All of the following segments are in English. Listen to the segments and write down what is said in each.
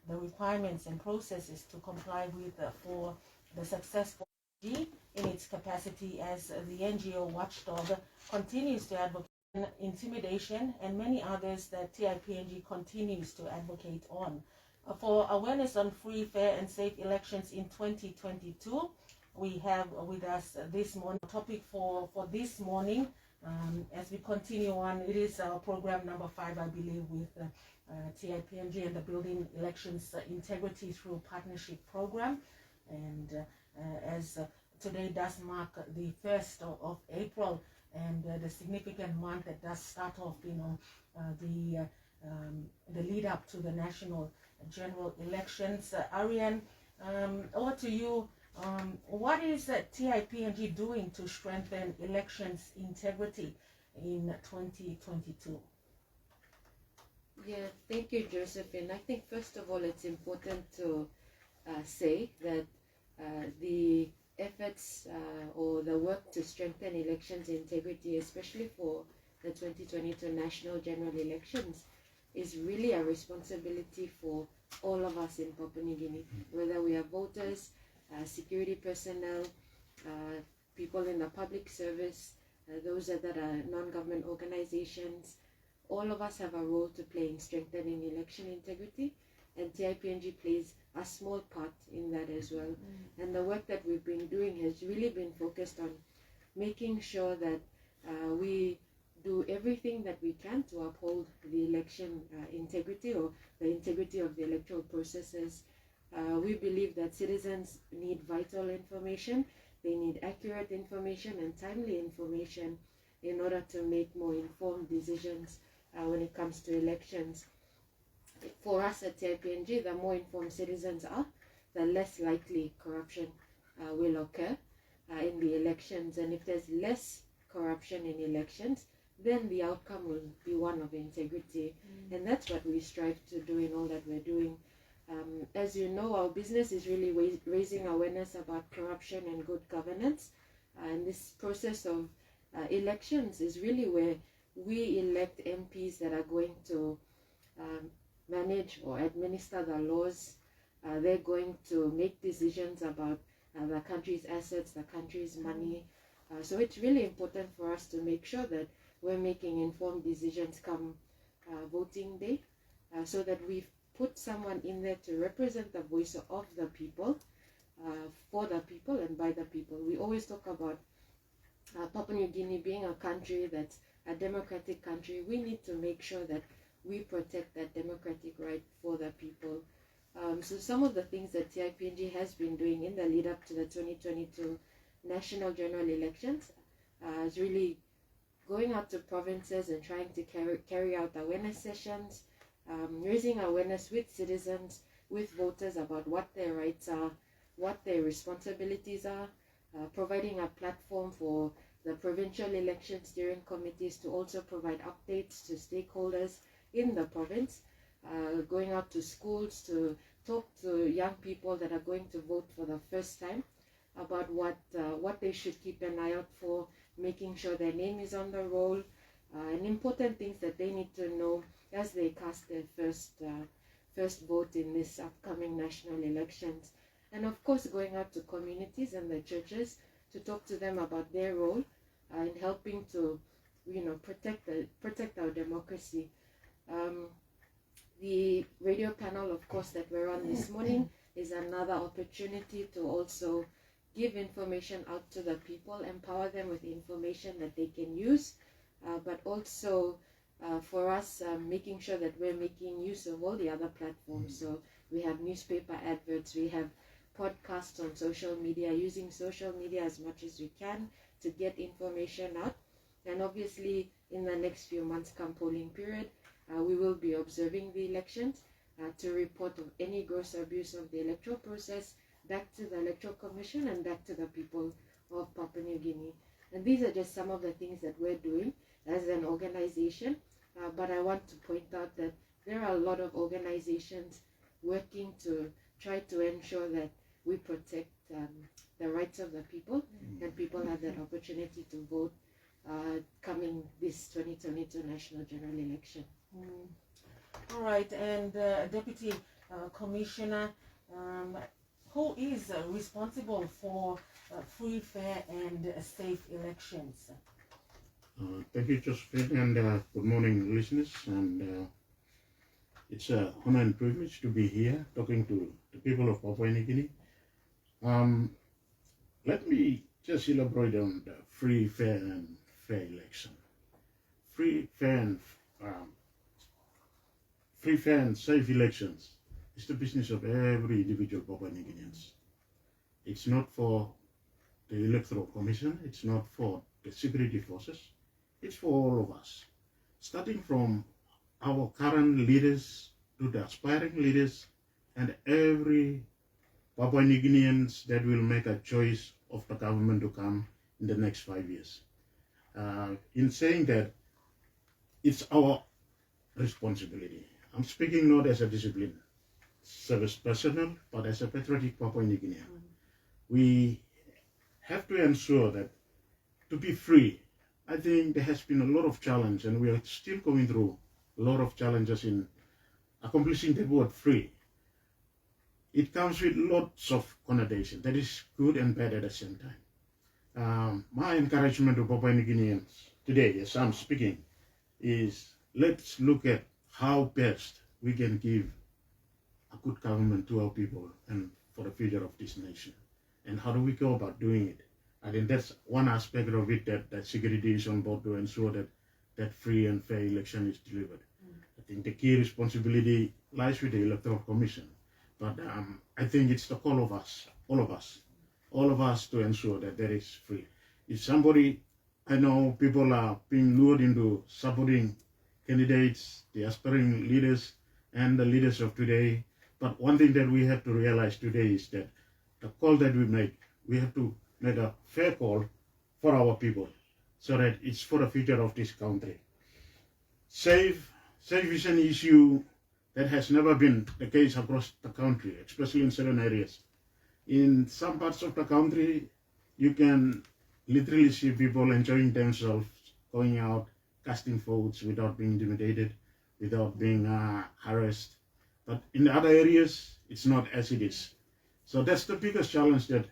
the requirements and processes to comply with for the successful G in its capacity as the NGO watchdog continues to advocate intimidation and many others that TIPNG continues to advocate on. For awareness on free, fair and safe elections in 2022, we have with us this morning topic for this morning. As we continue on, it is our program number 5, I believe, with TIPNG and the Building Elections Integrity Through Partnership program. And as today does mark the 1st of April, and the significant month that does start off, the lead up to the national general elections. Ariane, over to you. What is TIPNG doing to strengthen elections integrity in 2022? Yeah, thank you, Josephine. I think first of all, it's important to say that the efforts or the work to strengthen elections integrity, especially for the 2022 national general elections, is really a responsibility for all of us in Papua New Guinea, whether we are voters, security personnel, people in the public service, those that are non-government organizations. All of us have a role to play in strengthening election integrity, and TIPNG plays a small part in that as well. And the work that we've been doing has really been focused on making sure that we do everything that we can to uphold the election integrity or the integrity of the electoral processes. We believe that citizens need vital information, they need accurate information and timely information in order to make more informed decisions when it comes to elections. For us at TIPNG, the more informed citizens are, the less likely corruption will occur in the elections. And if there's less corruption in elections, then the outcome will be one of integrity. And that's what we strive to do in all that we're doing. As you know, our business is really raising awareness about corruption and good governance. And this process of elections is really where we elect MPs that are going to manage or administer the laws. They're going to make decisions about the country's assets, the country's money. So it's really important for us to make sure that we're making informed decisions come voting day, so that we've put someone in there to represent the voice of the people, for the people and by the people. We always talk about Papua New Guinea being a country that's a democratic country. We need to make sure that we protect that democratic right for the people. So some of the things that TIPNG has been doing in the lead up to the 2022 national general elections is really going out to provinces and trying to carry out awareness sessions, raising awareness with citizens, with voters about what their rights are, what their responsibilities are, providing a platform for the provincial election steering committees to also provide updates to stakeholders in the province, going out to schools to talk to young people that are going to vote for the first time about what they should keep an eye out for, making sure their name is on the roll, and important things that they need to know as they cast their first vote in this upcoming national elections. And of course, going out to communities and the churches to talk to them about their role in helping to, protect our democracy. The radio panel, of course, that we're on this morning is another opportunity to also give information out to the people, empower them with information that they can use, but also for us, making sure that we're making use of all the other platforms. So we have newspaper adverts, we have podcasts on social media, using social media as much as we can to get information out. And obviously, in the next few months, come polling period, we will be observing the elections to report of any gross abuse of the electoral process back to the Electoral Commission and back to the people of Papua New Guinea. And these are just some of the things that we're doing as an organization. But I want to point out that there are a lot of organizations working to try to ensure that we protect the rights of the people, and people have that opportunity to vote coming this 2022 national general election. All right, and Deputy Commissioner, who is responsible for free, fair, and safe elections? Thank you, Josephine, and good morning, listeners. And it's an honor and privilege to be here talking to the people of Papua New Guinea. Let me just elaborate on the free, fair, and fair election. Free, fair, and um, free, fair, and safe elections is the business of every individual Papua New Guineans. It's not for the electoral commission. It's not for the security forces. It's for all of us, starting from our current leaders to the aspiring leaders and every Papua New Guineans that will make a choice of the government to come in the next 5 years. In saying that, it's our responsibility. I'm speaking not as a discipline service personnel, but as a patriotic Papua New Guinean. We have to ensure that to be free, I think there has been a lot of challenge, and we are still going through a lot of challenges in accomplishing the word free. It comes with lots of connotation that is good and bad at the same time. My encouragement to Papua New Guineans today, as I'm speaking, is let's look at how best we can give a good government to our people and for the future of this nation. And how do we go about doing it? I think that's one aspect of it, that security is on board to ensure that free and fair election is delivered. I think the key responsibility lies with the Electoral Commission. But I think it's the call of us, all of us to ensure that there is free. If somebody, I know people are being lured into supporting candidates, the aspiring leaders and the leaders of today. But one thing that we have to realize today is that the call that we have to make a fair call for our people so that it's for the future of this country. Safe is an issue that has never been the case across the country, especially in certain areas. In some parts of the country, you can literally see people enjoying themselves, going out, casting votes without being intimidated, without being harassed. But in the other areas, it's not as it is. So that's the biggest challenge that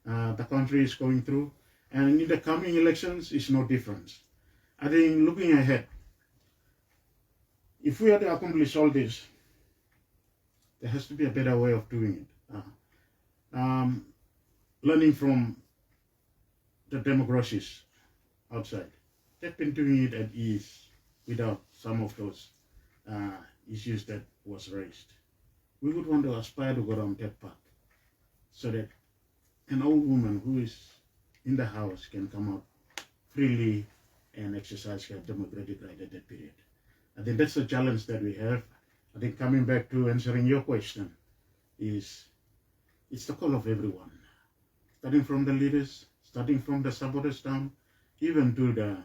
the country is going through. And in the coming elections, it's no different. I think looking ahead, if we are to accomplish all this, there has to be a better way of doing it. Learning from the democracies outside. They've been doing it at ease without some of those issues that was raised. We would want to aspire to go down that path so that an old woman who is in the house can come out freely and exercise her democratic right at that period. I think that's the challenge that we have. I think coming back to answering your question is it's the call of everyone, starting from the leaders, starting from the supporters down, even to the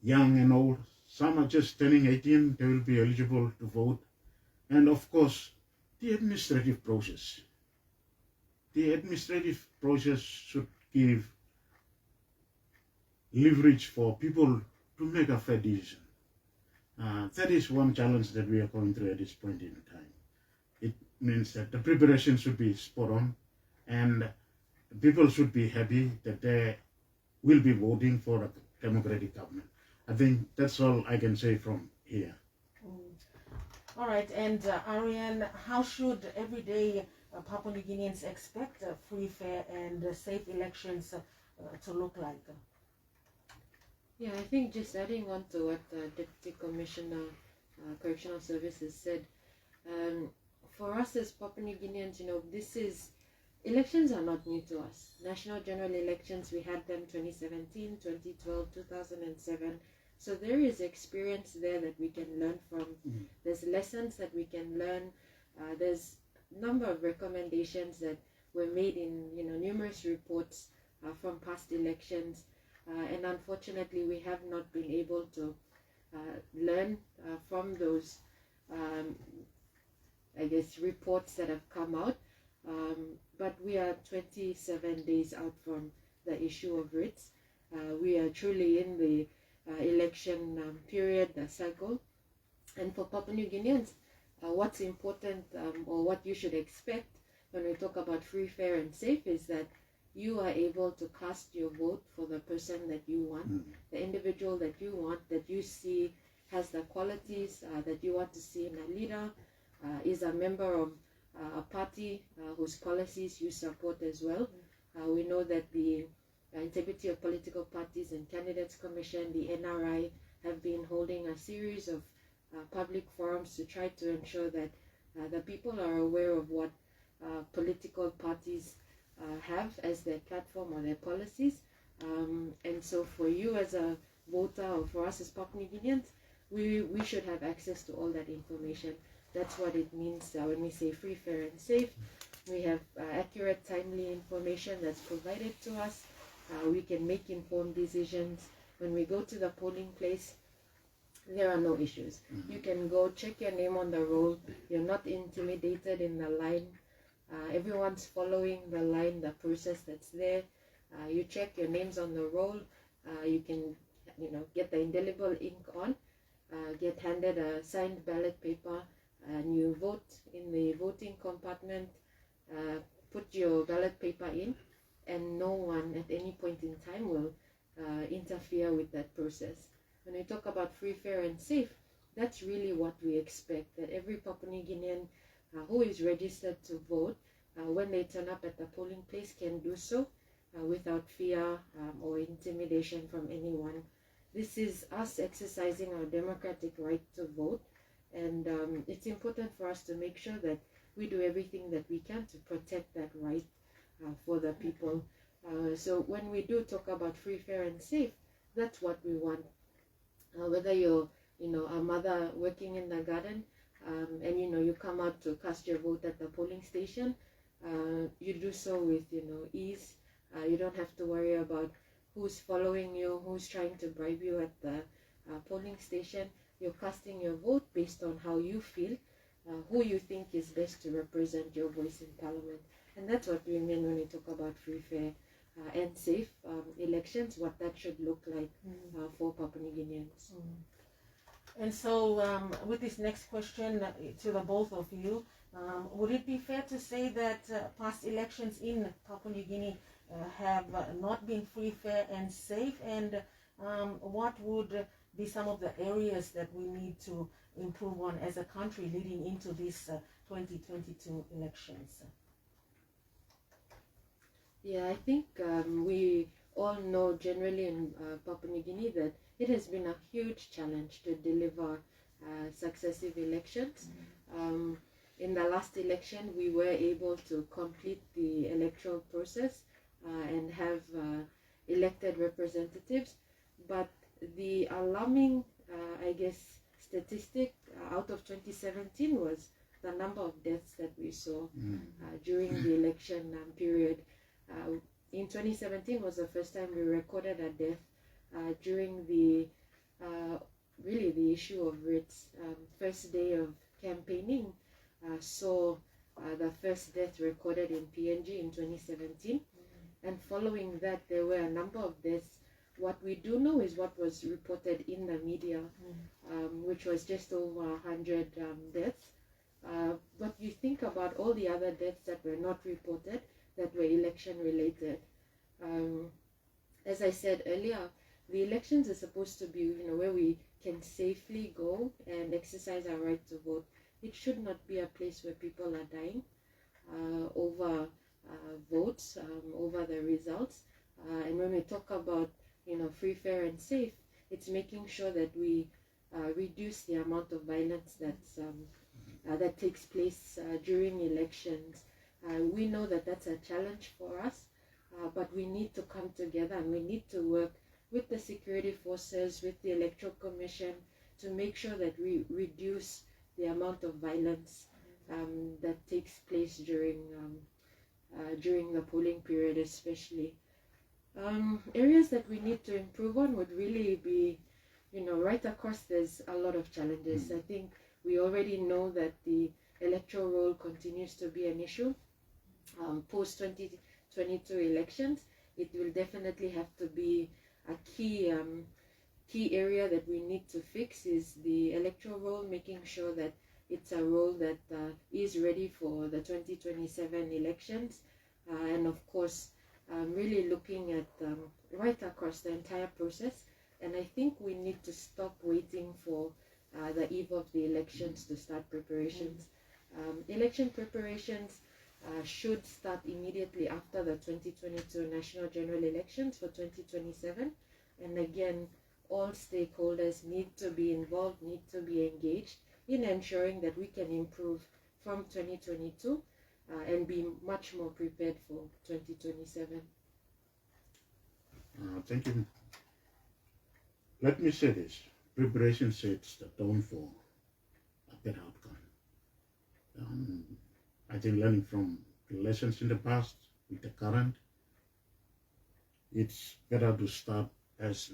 young and old. Some are just turning 18, they will be eligible to vote. And of course, the administrative process. The administrative process should give leverage for people to make a fair decision. That is one challenge that we are going through at this point in time. It means that the preparation should be spot on, and people should be happy that they will be voting for a democratic government. I think that's all I can say from here. All right, and Ariane, how should everyday Papua New Guineans expect free, fair, and safe elections to look like? Yeah, I think just adding on to what Deputy Commissioner Correctional Services said, for us as Papua New Guineans, elections are not new to us. National general elections, we had them 2017, 2012, 2007. So there is experience there that we can learn from. There's lessons that we can learn. There's a number of recommendations that were made in numerous reports from past elections. And unfortunately, we have not been able to learn from those, reports that have come out. But we are 27 days out from the issue of writs. We are truly in the election period, the cycle. And for Papua New Guineans, what's important or what you should expect when we talk about free, fair, and safe is that you are able to cast your vote for the person that you want, the individual that you want, that you see has the qualities that you want to see in a leader, is a member of a party whose policies you support as well. We know that the Integrity of Political Parties and Candidates Commission, the NRI, have been holding a series of public forums to try to ensure that the people are aware of what political parties have as their platform or their policies. And so for you as a voter, or for us as Papua New Guineans, we should have access to all that information. That's what it means when we say free, fair, and safe. We have accurate, timely information that's provided to us. We can make informed decisions. When we go to the polling place, there are no issues. You can go check your name on the roll. You're not intimidated in the line. Everyone's following the line, the process that's there. You check your names on the roll. You can, get the indelible ink on, get handed a signed ballot paper, and you vote in the voting compartment. Put your ballot paper in, and no one at any point in time will interfere with that process. When we talk about free, fair, and safe, that's really what we expect, that every Papua New Guinean who is registered to vote, when they turn up at the polling place, can do so without fear or intimidation from anyone. This is us exercising our democratic right to vote, and it's important for us to make sure that we do everything that we can to protect that right for the people. So when we do talk about free, fair, and safe, that's what we want. Whether you're, a mother working in the garden, and you come out to cast your vote at the polling station, you do so with ease. You don't have to worry about who's following you, who's trying to bribe you at the polling station. You're casting your vote based on how you feel, who you think is best to represent your voice in Parliament. And that's what we mean when we talk about free, fair, and safe elections, what that should look like for Papua New Guineans. And so with this next question to the both of you, would it be fair to say that past elections in Papua New Guinea have not been free, fair, and safe? And what would be some of the areas that we need to improve on as a country leading into these 2022 elections? Yeah, I think we all know generally in Papua New Guinea that it has been a huge challenge to deliver successive elections. In the last election, we were able to complete the electoral process and have elected representatives, but the alarming, statistic out of 2017 was the number of deaths that we saw during the election period. In 2017 was the first time we recorded a death during the really the issue of writs. First day of campaigning saw the first death recorded in PNG in 2017, and following that there were a number of deaths. What we do know is what was reported in the media, which was just over 100 deaths. But you think about all the other deaths that were not reported, that were election related. As I said earlier, the elections are supposed to be, where we can safely go and exercise our right to vote. It should not be a place where people are dying over votes, over the results. And when we talk about, free, fair, and safe, it's making sure that we reduce the amount of violence that takes place during elections. We know that that's a challenge for us, but we need to come together and we need to work with the security forces, with the Electoral Commission, to make sure that we reduce the amount of violence that takes place during the polling period, especially. Areas that we need to improve on would really be, right across there's a lot of challenges. I think we already know that the electoral roll continues to be an issue. Post 2022 elections, it will definitely have to be a key key area that we need to fix is the electoral roll, making sure that it's a role that is ready for the 2027 elections, and of course really looking at right across the entire process. And I think we need to stop waiting for the eve of the elections to start preparations. Election preparations should start immediately after the 2022 national general elections for 2027. And again, all stakeholders need to be involved, need to be engaged in ensuring that we can improve from 2022 and be much more prepared for 2027. Thank you. Let me say this. Preparation sets the tone for a better outcome. I think learning from the lessons in the past with the current, it's better to start, as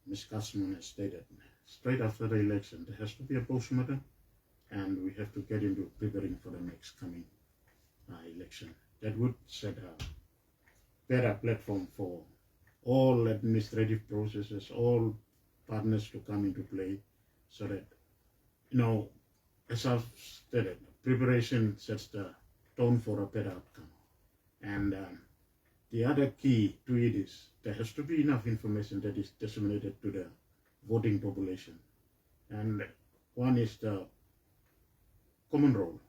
Ms. Kasman has stated, straight after the election. There has to be a postmortem, and we have to get into preparing for the next coming election. That would set a better platform for all administrative processes, all partners to come into play, so that, as I've stated, preparation sets the tone for a better outcome. And the other key to it is there has to be enough information that is disseminated to the voting population. And one is the common role.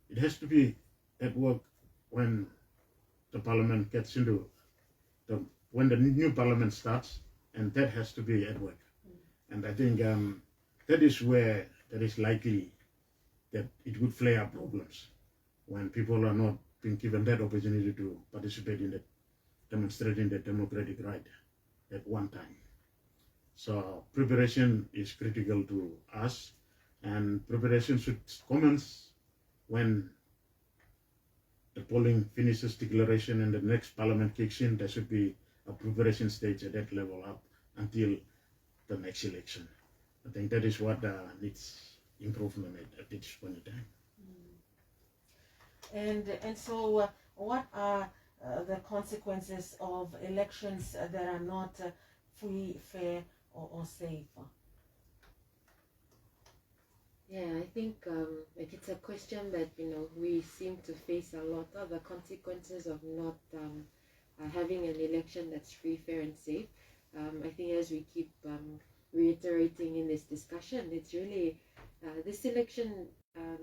It has to be at work when the parliament gets into when the new parliament starts, and that has to be at work. And I think that is where that is likely that it would flare up problems when people are not being given that opportunity to participate in demonstrating their democratic right at one time. So preparation is critical to us, and preparation should commence when the polling finishes declaration and the next parliament kicks in. There should be a preparation stage at that level up until the next election. I think that is what needs improvement at this point in time. And so what are the consequences of elections that are not free, fair, or safe? Yeah, I think it's a question that we seem to face a lot of the consequences of not having an election that's free, fair, and safe. I think as we keep reiterating in this discussion, it's really this election.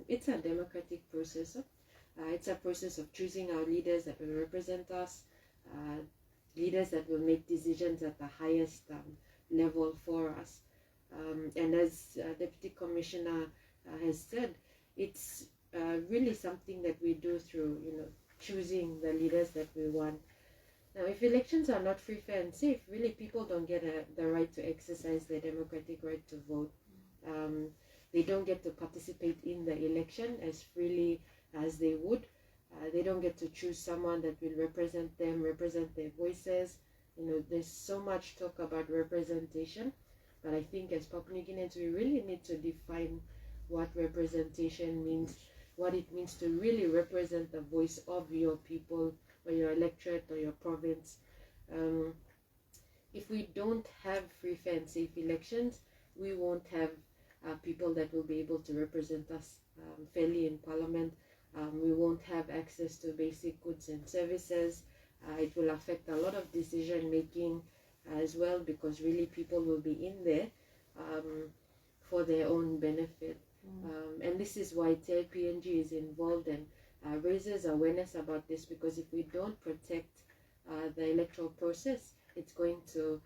It's a democratic process. It's a process of choosing our leaders that will represent us, leaders that will make decisions at the highest level for us. And as Deputy Commissioner has said, it's really something that we do through, choosing the leaders that we want. Now, if elections are not free, fair, and safe, really people don't get the right to exercise their democratic right to vote. They don't get to participate in the election as freely as they would. They don't get to choose someone that will represent them, represent their voices. There's so much talk about representation, but I think as Papua New Guineans, we really need to define what representation means, what it means to really represent the voice of your people or your electorate or your province. If we don't have free, fair, and safe elections, we won't have people that will be able to represent us fairly in Parliament. We won't have access to basic goods and services. It will affect a lot of decision making as well, because really people will be in there for their own benefit. And this is why TIPNG is involved and raises awareness about this, because if we don't protect the electoral process, it's going to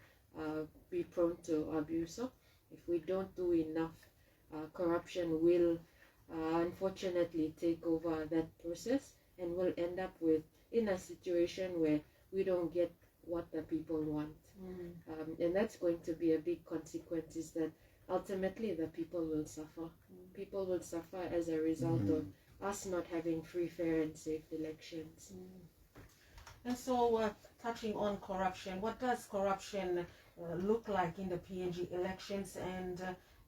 be prone to abuse. If we don't do enough, corruption will unfortunately take over that process, and we'll end up in a situation where we don't get what the people want. And that's going to be a big consequence, is that ultimately the people will suffer. People will suffer as a result of us not having free, fair, and safe elections. And so touching on corruption, what does corruption look like in the PNG elections, and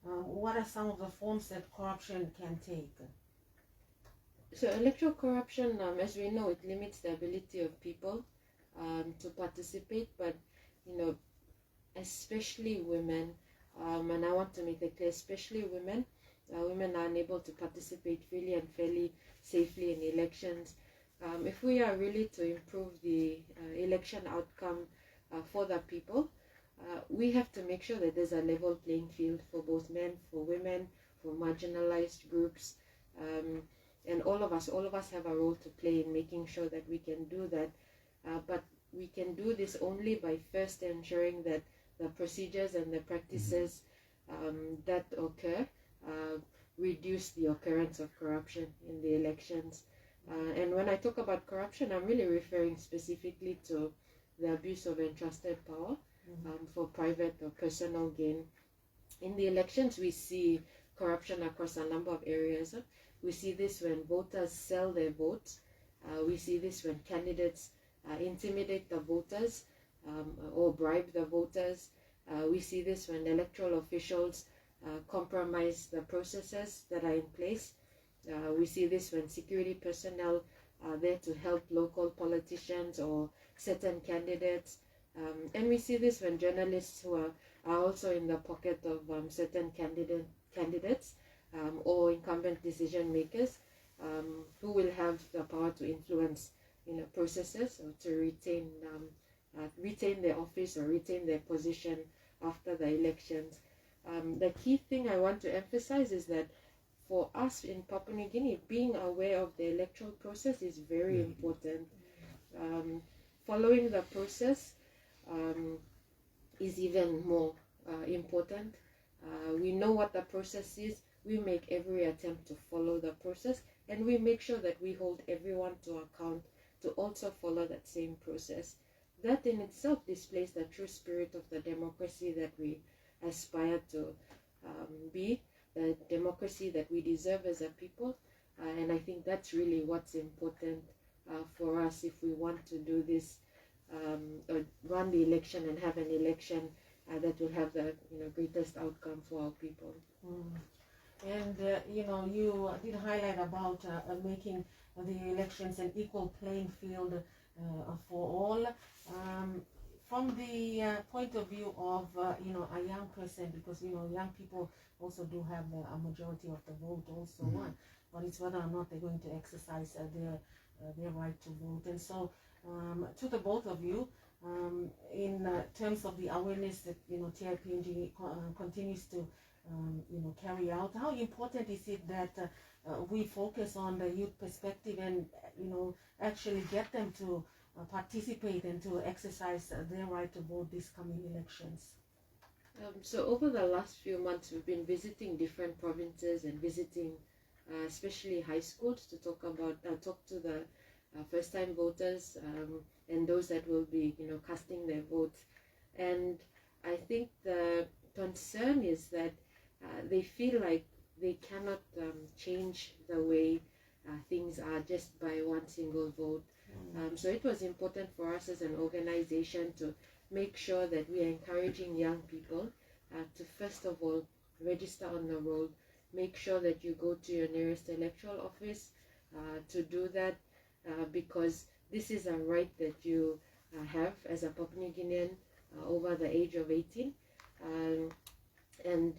what are some of the forms that corruption can take? So electoral corruption, as we know, it limits the ability of people to participate, but especially women, and I want to make that clear, especially women. Women are unable to participate freely and fairly, safely in elections. If we are really to improve the election outcome for the people, we have to make sure that there's a level playing field for both men, for women, for marginalized groups, and all of us have a role to play in making sure that we can do that. But we can do this only by first ensuring that the procedures and the practices that occur reduce the occurrence of corruption in the elections. And when I talk about corruption, I'm really referring specifically to the abuse of entrusted power for private or personal gain. In the elections, we see corruption across a number of areas. We see this when voters sell their votes. We see this when candidates intimidate the voters or bribe the voters. We see this when electoral officials compromise the processes that are in place. We see this when security personnel are there to help local politicians or certain candidates. And we see this when journalists who are also in the pocket of certain candidates or incumbent decision makers who will have the power to influence processes or to retain their office or retain their position after the elections. The key thing I want to emphasize is that for us in Papua New Guinea, being aware of the electoral process is very important. Following the process is even more important. We know what the process is. We make every attempt to follow the process, and we make sure that we hold everyone to account to also follow that same process. That in itself displays the true spirit of the democracy that we aspire to be, the democracy that we deserve as a people. And I think that's really what's important for us if we want to do this, or run the election and have an election that will have the greatest outcome for our people. And you did highlight about making the elections an equal playing field for all. From the point of view of a young person, because young people also do have a majority of the vote also, but it's whether or not they're going to exercise their right to vote. And so to the both of you, in terms of the awareness that TIPNG continues to carry out, how important is it that we focus on the youth perspective and actually get them to participate and to exercise their right to vote this coming elections? So over the last few months, we've been visiting different provinces and visiting especially high schools to talk to the first-time voters and those that will be casting their votes. And I think the concern is that they feel like they cannot change the way things are just by one single vote. So it was important for us as an organization to make sure that we are encouraging young people to first of all register on the roll, make sure that you go to your nearest electoral office to do that, because this is a right that you have as a Papua New Guinean over the age of 18, and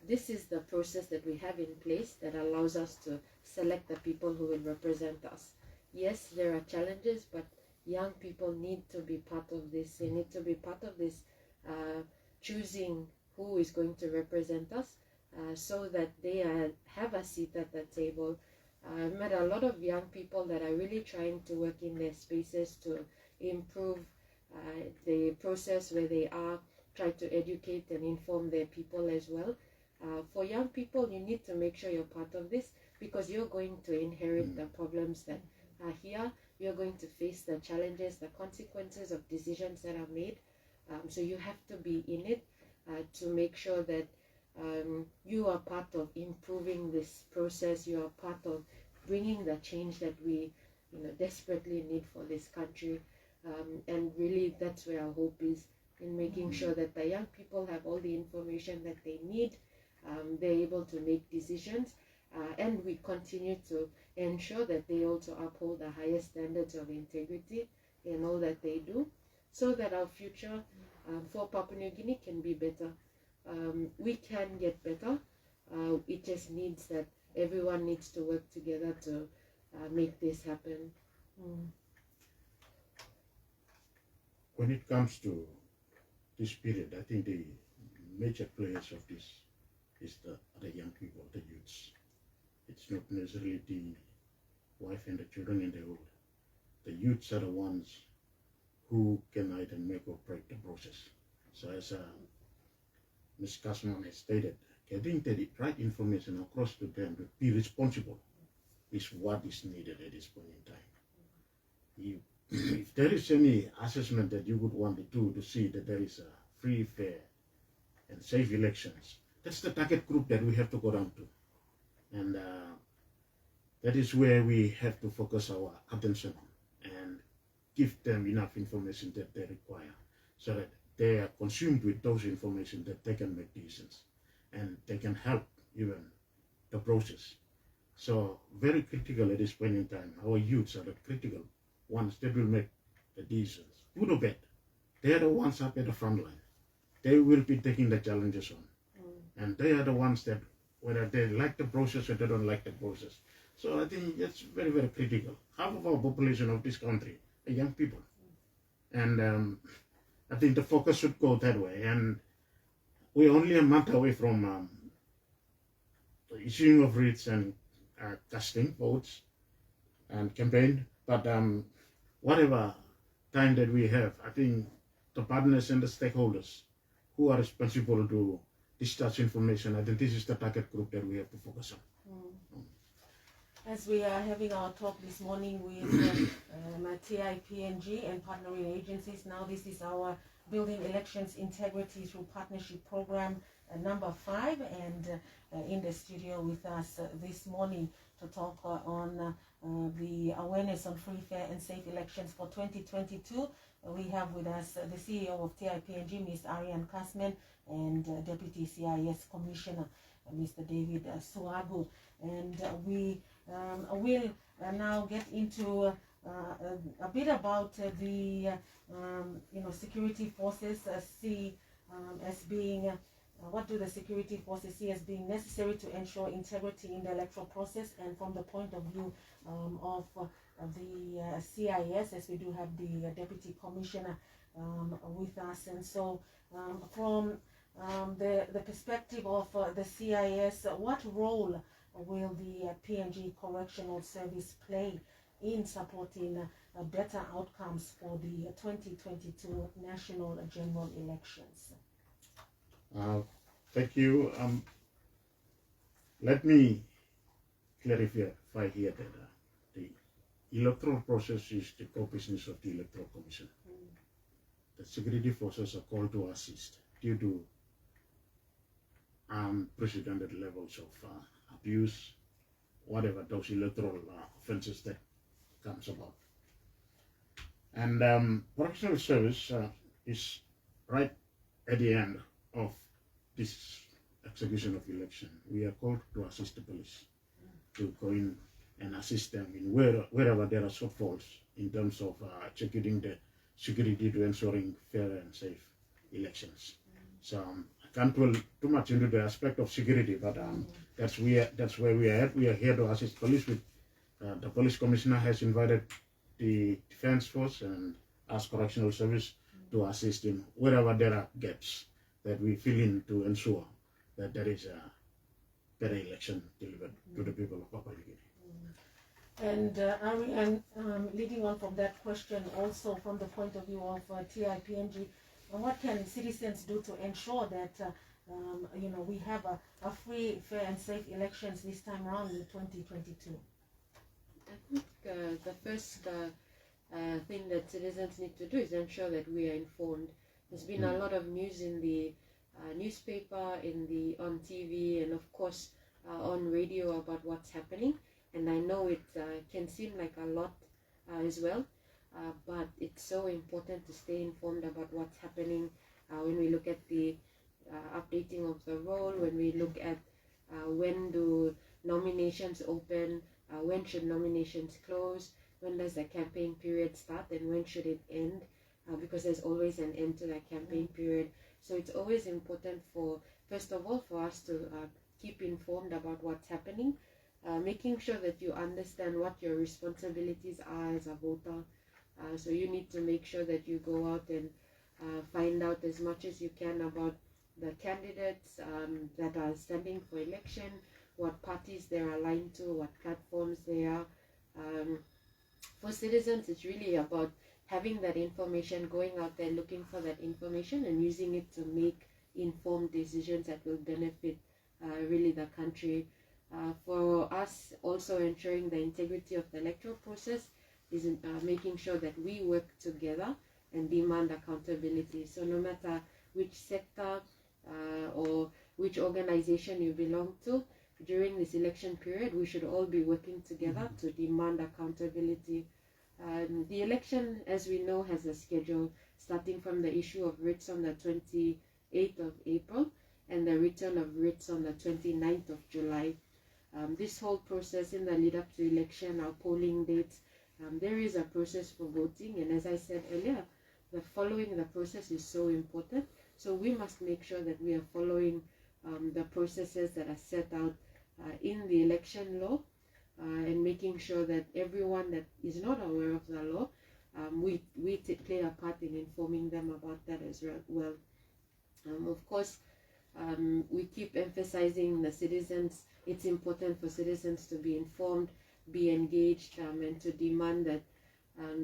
this is the process that we have in place that allows us to select the people who will represent us. Yes, there are challenges, but young people need to be part of this. They need to be part of this choosing who is going to represent us so that they have a seat at the table. I've met a lot of young people that are really trying to work in their spaces to improve the process where they are, try to educate and inform their people as well. For young people, you need to make sure you're part of this because you're going to inherit the problems that are here. You're going to face the challenges, the consequences of decisions that are made. So you have to be in it to make sure that you are part of improving this process. You are part of bringing the change that we desperately need for this country. And really that's where our hope is, in making sure that the young people have all the information that they need. They're able to make decisions, and we continue to ensure that they also uphold the highest standards of integrity in all that they do. so that our future for Papua New Guinea can be better. We can get better. It just needs that everyone needs to work together to make this happen. When it comes to this period, I think the major players of this is the young people, the youths. It's not necessarily the wife and the children and the old. The youths are the ones who can either make or break the process. So as Ms. Kasman has stated, getting the right information across to them to be responsible is what is needed at this point in time. If there is any assessment that you would want to do to see that there is a free, fair, and safe elections, that's the target group that we have to go down to. And that is where we have to focus our attention on and give them enough information that they require so that they are consumed with those information that they can make decisions and they can help even the process. So very critical at this point in time. Our youths are the critical ones that will make the decisions. Good or bad, they are the ones up at the front line. They will be taking the challenges on. And they are the ones that, whether they like the process or they don't like the process. So I think that's very, very critical. Half of our population of this country are young people. And I think the focus should go that way. And we're only a month away from the issuing of writs and casting votes and campaign. But whatever time that we have, I think the partners and the stakeholders who are responsible to discharge information, I think this is the target group that we have to focus on. As we are having our talk this morning with TIPNG and partnering agencies, now this is our Building Elections Integrity Through Partnership Program number 5, and in the studio with us this morning to talk on the awareness on free, fair and safe elections for 2022. We have with us the CEO of TIPNG, Ms. Ariane Kasman, and Deputy CIS Commissioner, Mr. David Suagu. And we will now get into a bit about the security forces as being what do the security forces see as being necessary to ensure integrity in the electoral process, and from the point of view of the CIS, as we do have the Deputy Commissioner with us. And so from the perspective of the CIS, what role will the PNG Correctional Service play in supporting better outcomes for the 2022 national general elections? Thank you. Let me clarify here that the electoral process is the core business of the Electoral Commission. The security forces are called to assist due to unprecedented levels of abuse, whatever those electoral offenses that comes about. And correctional service is right at the end of this execution of election. We are called to assist the police to go in and assist them in wherever there are shortfalls in terms of executing the security to ensuring fair and safe elections. So I can't dwell too much into the aspect of security, but that's where we are at. We are here to assist police with the police commissioner has invited the defense force and us correctional service to assist in wherever there are gaps that we fill in to ensure that there is a better election delivered to the people of Papua New Guinea. And Ariane, leading on from that question, also from the point of view of TIPNG, what can citizens do to ensure that we have a free, fair and safe elections this time around in 2022? I think the first thing that citizens need to do is ensure that we are informed. There's been a lot of news in the newspaper, on TV, and of course on radio about what's happening. And I know it can seem like a lot as well, but it's so important to stay informed about what's happening when we look at the updating of the roll, when we look at when do nominations open, when should nominations close, when does the campaign period start, and when should it end. because there's always an end to that campaign period. So it's always important for, first of all, for us to keep informed about what's happening, making sure that you understand what your responsibilities are as a voter. So you need to make sure that you go out and find out as much as you can about the candidates that are standing for election, what parties they're aligned to, what platforms they are. For citizens, it's really about having that information, going out there looking for that information and using it to make informed decisions that will benefit really the country. For us, also ensuring the integrity of the electoral process is making sure that we work together and demand accountability. So no matter which sector or which organization you belong to, during this election period, we should all be working together to demand accountability. The election, as we know, has a schedule starting from the issue of writs on the 28th of April and the return of writs on the 29th of July. This whole process in the lead up to election, our polling dates, there is a process for voting, and as I said earlier, following the process is so important. So we must make sure that we are following the processes that are set out in the election law, and making sure that everyone that is not aware of the law, we play a part in informing them about that as well. Of course, we keep emphasizing the citizens. It's important for citizens to be informed, be engaged, and to demand that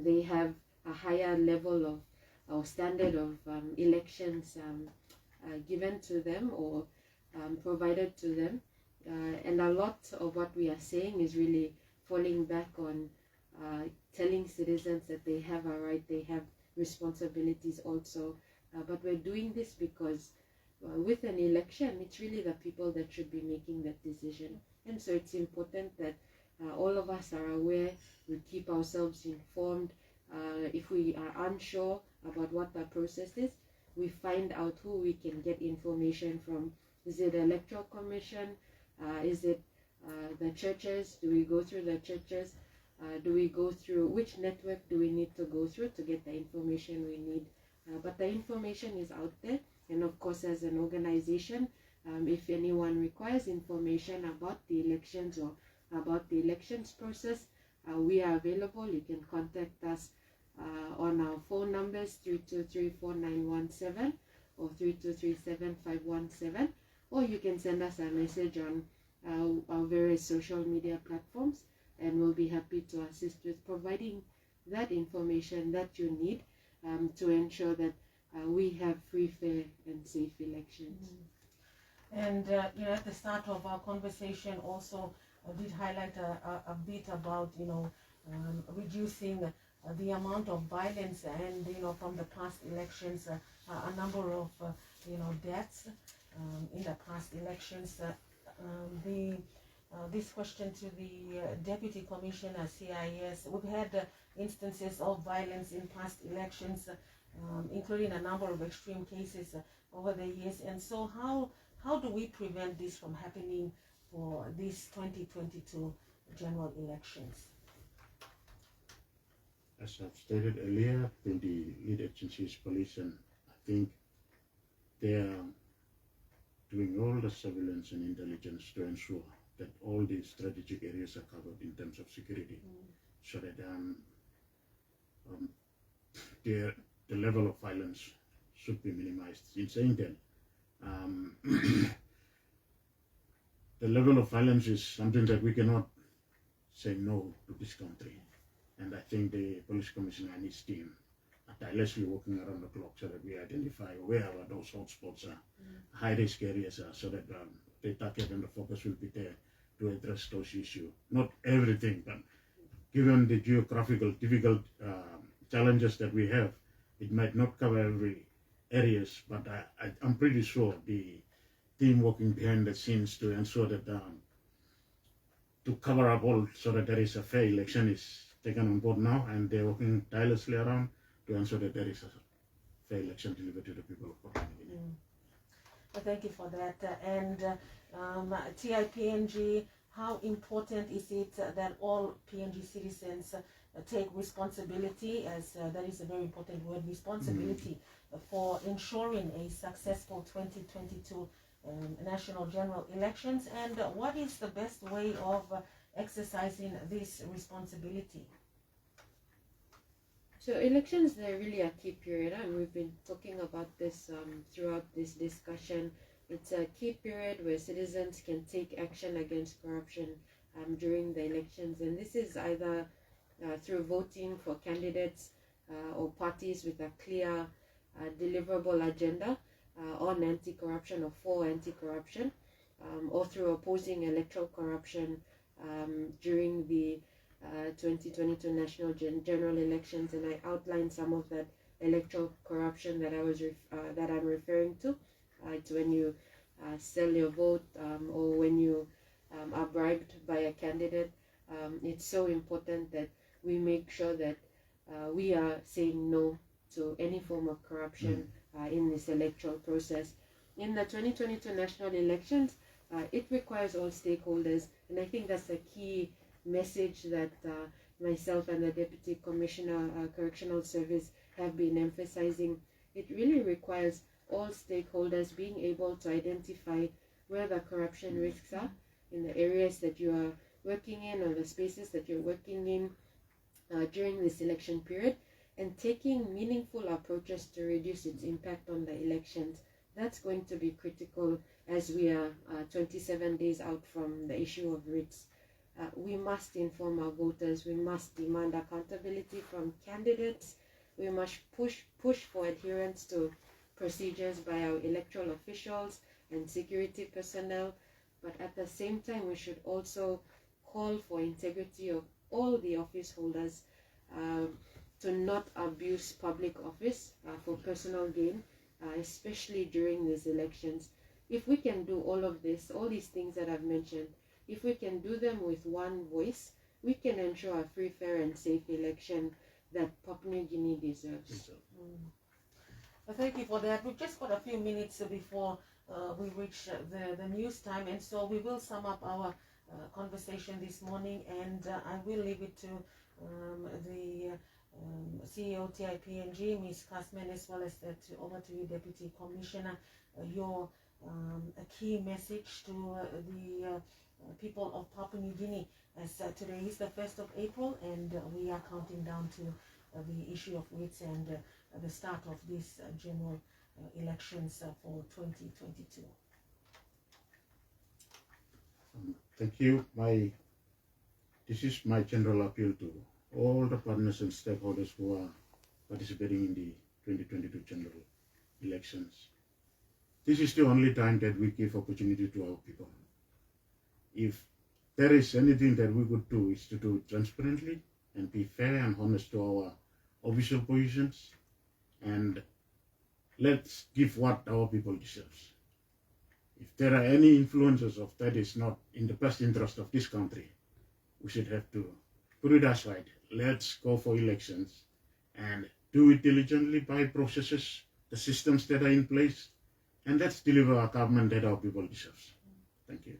they have a higher level of or standard of elections given to them or provided to them. And a lot of what we are saying is really falling back on telling citizens that they have a right, they have responsibilities also. But we're doing this because with an election, it's really the people that should be making that decision. And so it's important that all of us are aware, we keep ourselves informed. If we are unsure about what the process is, we find out who we can get information from. Is it the Electoral Commission? Is it the churches? Do we go through the churches? Do we go through, which network do we need to go through to get the information we need? But the information is out there. And of course, as an organization, if anyone requires information about the elections or about the elections process, we are available. You can contact us on our phone numbers 3234917 or 3237517, or you can send us a message on our various social media platforms, and we'll be happy to assist with providing that information that you need to ensure that we have free, fair, and safe elections. And at the start of our conversation, also did highlight a bit about reducing the amount of violence, and from the past elections, a number of deaths in the past elections. This question to the Deputy Commissioner CIS, we've had instances of violence in past elections, including a number of extreme cases over the years. And so how do we prevent this from happening for these 2022 general elections? As I've stated earlier, the lead agency is police, and I think they are doing all the surveillance and intelligence to ensure that all the strategic areas are covered in terms of security, so that the level of violence should be minimized. In saying that, the level of violence is something that we cannot say no to this country. And I think the police commissioner and his team are tirelessly working around the clock so that we identify where those hotspots are, high-risk areas are, so that the target and the focus will be there to address those issues. Not everything, but given the geographical difficult challenges that we have, it might not cover every areas, but I'm pretty sure the team working behind the scenes to ensure that to cover up all so that there is a fair election is taken on board now, and they're working tirelessly around to ensure that there is a fair election delivered to the people of Papua New Guinea. Well, thank you for that. And TIPNG, how important is it that all PNG citizens take responsibility, as that is a very important word, responsibility, for ensuring a successful 2022 national general elections, and what is the best way of exercising this responsibility? So elections, they're really a key period, and we've been talking about this throughout this discussion. It's a key period where citizens can take action against corruption during the elections, and this is either through voting for candidates or parties with a clear deliverable agenda on anti-corruption or for anti-corruption, or through opposing electoral corruption during the 2022 national general elections. And I outlined some of that electoral corruption that that I'm referring to. It's when you sell your vote, or when you are bribed by a candidate. It's so important that we make sure that we are saying no to any form of corruption in this electoral process. In the 2022 national elections, it requires all stakeholders, and I think that's a key message that myself and the Deputy Commissioner Correctional Service have been emphasizing. It really requires all stakeholders being able to identify where the corruption risks are in the areas that you are working in, or the spaces that you're working in during this election period, and taking meaningful approaches to reduce its impact on the elections. That's going to be critical as we are 27 days out from the issue of writs. We must inform our voters. We must demand accountability from candidates. We must push for adherence to procedures by our electoral officials and security personnel. But at the same time, we should also call for integrity of all the office holders to not abuse public office for personal gain, especially during these elections. If we can do all of this, all these things that I've mentioned, if we can do them with one voice, we can ensure a free, fair, and safe election that Papua New Guinea deserves. Thank you for that. We've just got a few minutes before we reach the news time, and so we will sum up our conversation this morning, and I will leave it to the CEO TIPNG, Ms. Kasman, as well as over to you, Deputy Commissioner, your a key message to the people of Papua New Guinea, as today is the 1st of April, and we are counting down to the issue of writs and the start of these general elections for 2022. Thank you. This is my general appeal to all the partners and stakeholders who are participating in the 2022 general elections. This is the only time that we give opportunity to our people. If there is anything that we could do, is to do it transparently and be fair and honest to our official positions, and let's give what our people deserves. If there are any influences of that is not in the best interest of this country, we should have to put it aside. Let's go for elections and do it diligently by processes, the systems that are in place, and let's deliver a government that our people deserves. Thank you.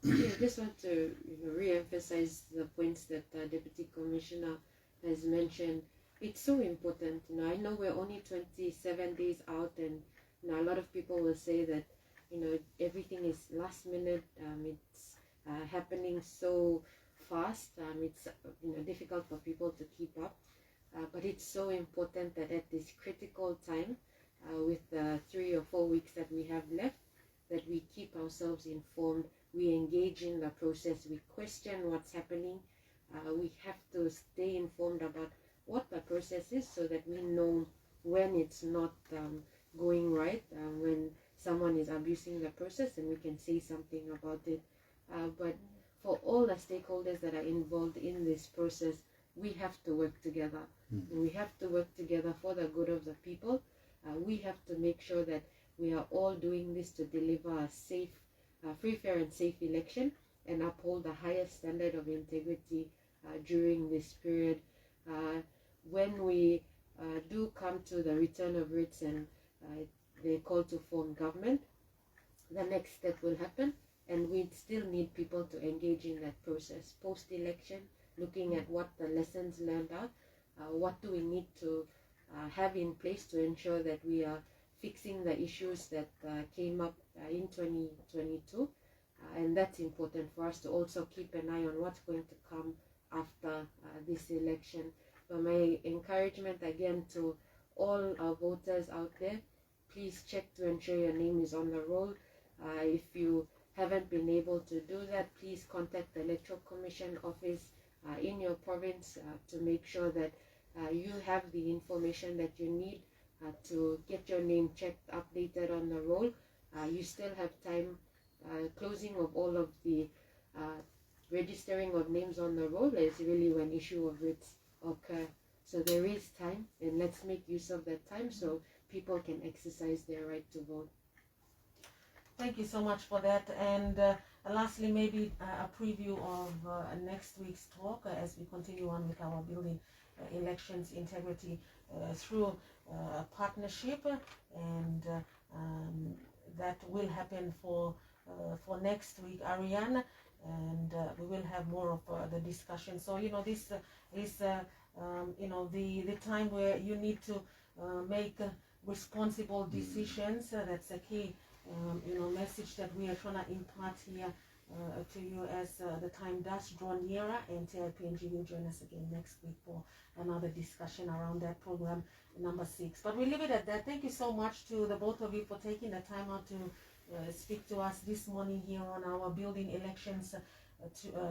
I just want to re-emphasize the points that Deputy Commissioner has mentioned. It's so important. I know we're only 27 days out, and a lot of people will say that everything is last minute. It's happening so fast. It's difficult for people to keep up. But it's so important that at this critical time, with the 3 or 4 weeks that we have left, that we keep ourselves informed. We engage in the process. We question what's happening. We have to stay informed about what the process is, so that we know when it's not going right, when someone is abusing the process, and we can say something about it. But for all the stakeholders that are involved in this process, we have to work together. We have to work together for the good of the people. We have to make sure that we are all doing this to deliver a safe, free, fair, and safe election, and uphold the highest standard of integrity during this period. When we do come to the return of writs and the call to form government, the next step will happen, and we still need people to engage in that process post-election, looking at what the lessons learned are, what do we need to have in place to ensure that we are fixing the issues that came up in 2022, and that's important for us to also keep an eye on what's going to come after this election. But my encouragement again to all our voters out there, please check to ensure your name is on the roll. If you haven't been able to do that, please contact the Electoral Commission office in your province to make sure that you have the information that you need to get your name checked, updated on the roll. You still have time. Closing of all of the registering of names on the roll is really when issue of writs occur. So there is time, and let's make use of that time so people can exercise their right to vote. Thank you so much for that. And lastly, maybe a preview of next week's talk as we continue on with our building elections integrity through partnership, and that will happen for next week, Ariane, and we will have more of the discussion. So this is the time where you need to make responsible decisions. That's a key message that we are trying to impart here to you as the time does draw nearer, and TIPNG will join us again next week for another discussion around that program number 6. But we leave it at that. Thank you so much to the both of you for taking the time out to speak to us this morning here on our building elections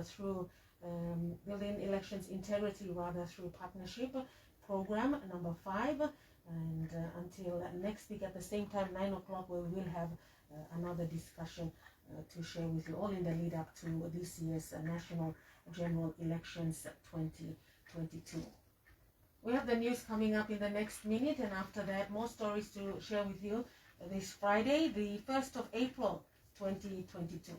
through building elections integrity, rather, through partnership program number 5. And until next week at the same time, 9 o'clock, where we will have another discussion to share with you, all in the lead up to this year's National General Elections 2022. We have the news coming up in the next minute, and after that, more stories to share with you this Friday, the 1st of April, 2022.